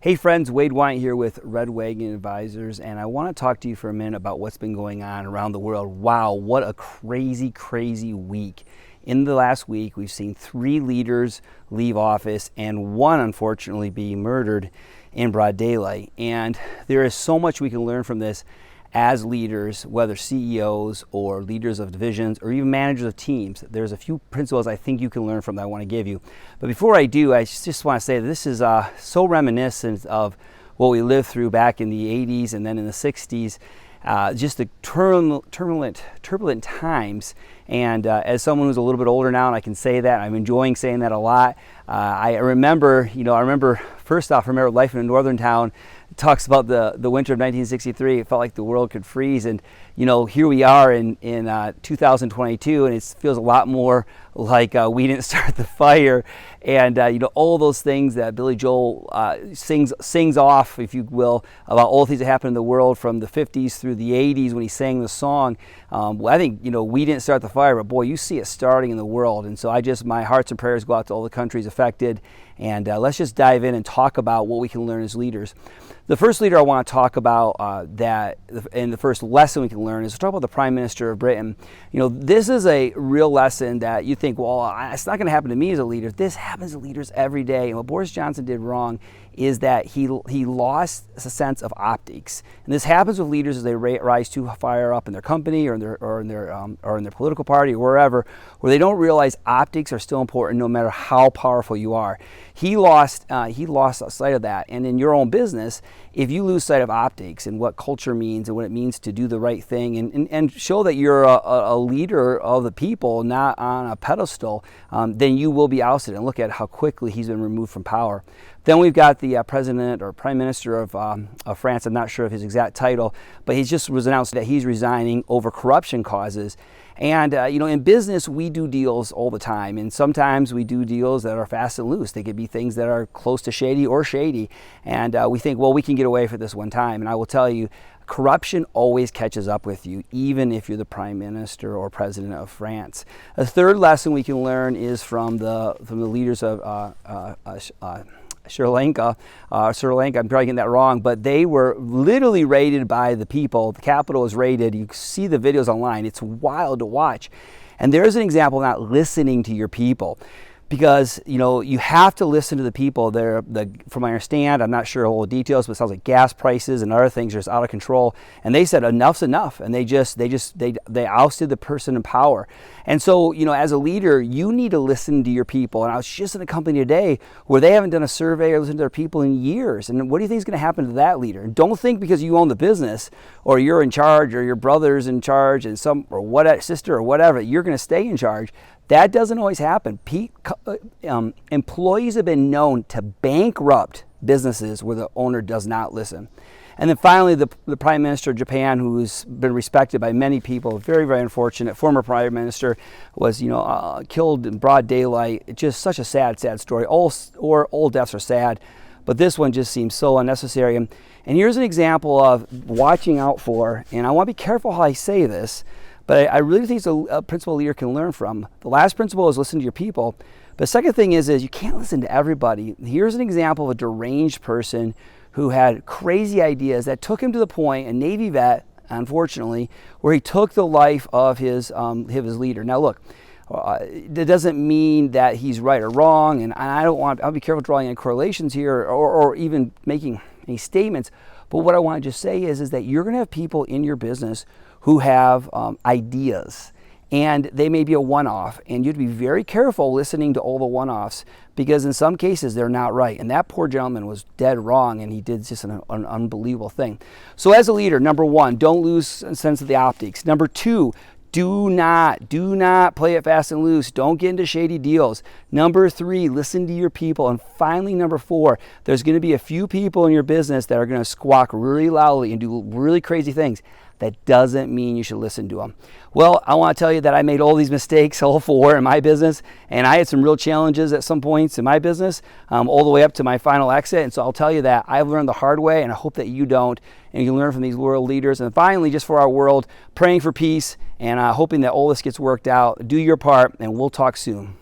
Hey friends, Wade Wyant here with Red Wagon Advisors, and I want to talk to you for a minute about what's been going on around the world. Wow, what a crazy week. In the last week, we've seen 3 leaders leave office and 1, unfortunately, be murdered in broad daylight. And there is so much we can learn from this as leaders, whether CEOs or leaders of divisions or even managers of teams. There's a few principles I think you can learn from that I want to give you. But before I do, I just want to say that this is so reminiscent of what we lived through back in the 80s and then in the 60s. Just the turbulent times. And as someone who's a little bit older now, and I can say that, I'm enjoying saying that a lot. I remember first off, life in a northern town. It talks about the winter of 1963. It felt like the world could freeze, and here we are in 2022, and it feels a lot more like we didn't start the fire, and all those things that Billy Joel sings off, if you will, about all the things that happened in the world from the 50s through the 80s when he sang the song. I think we didn't start the fire, but boy, you see it starting in the world, and so my hearts and prayers go out to all the countries affected. And let's just dive in and talk about what we can learn as leaders. The first leader I want to talk about and the first lesson we can learn is to talk about the Prime Minister of Britain. This is a real lesson that you think, well, it's not going to happen to me as a leader. This happens to leaders every day. And what Boris Johnson did wrong is that he lost a sense of optics. And this happens with leaders as they rise too far up in their company or in their political party or wherever, where they don't realize optics are still important no matter how powerful you are. He lost sight of that. And in your own business, if you lose sight of optics and what culture means and what it means to do the right thing and show that you're a leader of the people, not on a pedestal, then you will be ousted. And look at how quickly he's been removed from power. Then we've got the president or prime minister of France. I'm not sure of his exact title, but he just was announced that he's resigning over corruption causes. And in business, we do deals all the time, and sometimes we do deals that are fast and loose. They could be things that are close to shady, and we think, well, we can get away for this one time. And I will tell you, corruption always catches up with you, even if you're the prime minister or president of France. A third lesson we can learn is from the leaders of Sri Lanka, I'm probably getting that wrong, but they were literally raided by the people. The capital was raided. You see the videos online. It's wild to watch. And there's an example of not listening to your people. Because, you have to listen to the people. From what I understand, I'm not sure all the details, but it sounds like gas prices and other things are just out of control. And they said enough's enough, and they ousted the person in power. And so, as a leader, you need to listen to your people. And I was just in a company today where they haven't done a survey or listened to their people in years. And what do you think is going to happen to that leader? And don't think because you own the business or you're in charge or your brother's in charge and sister or whatever, you're going to stay in charge. That doesn't always happen. Employees have been known to bankrupt businesses where the owner does not listen. And then finally, the Prime Minister of Japan, who's been respected by many people, very, very unfortunate, former Prime Minister, was killed in broad daylight. It's just such a sad story. All deaths are sad, but this one just seems so unnecessary. And here's an example of watching out for, and I want to be careful how I say this, but I really think it's a principle a leader can learn from. The last principle is listen to your people. But the second thing is you can't listen to everybody. Here's an example of a deranged person who had crazy ideas that took him to the point, a Navy vet, unfortunately, where he took the life of his leader. Now look, that doesn't mean that he's right or wrong, and I'll be careful drawing any correlations here or even making any statements. But what I want to just say is that you're going to have people in your business who have ideas, and they may be a one-off, and you have to be very careful listening to all the one-offs because in some cases they're not right. And that poor gentleman was dead wrong, and he did just an unbelievable thing. So as a leader, number 1, don't lose a sense of the optics. Number 2, do not play it fast and loose. Don't get into shady deals. Number 3, listen to your people. And finally, number 4, there's going to be a few people in your business that are going to squawk really loudly and do really crazy things. That doesn't mean you should listen to them. Well, I want to tell you that I made all these mistakes, all 4 in my business, and I had some real challenges at some points in my business, all the way up to my final exit. And so I'll tell you that I've learned the hard way, and I hope that you don't, and you can learn from these world leaders. And finally, just for our world, praying for peace and hoping that all this gets worked out. Do your part, and we'll talk soon.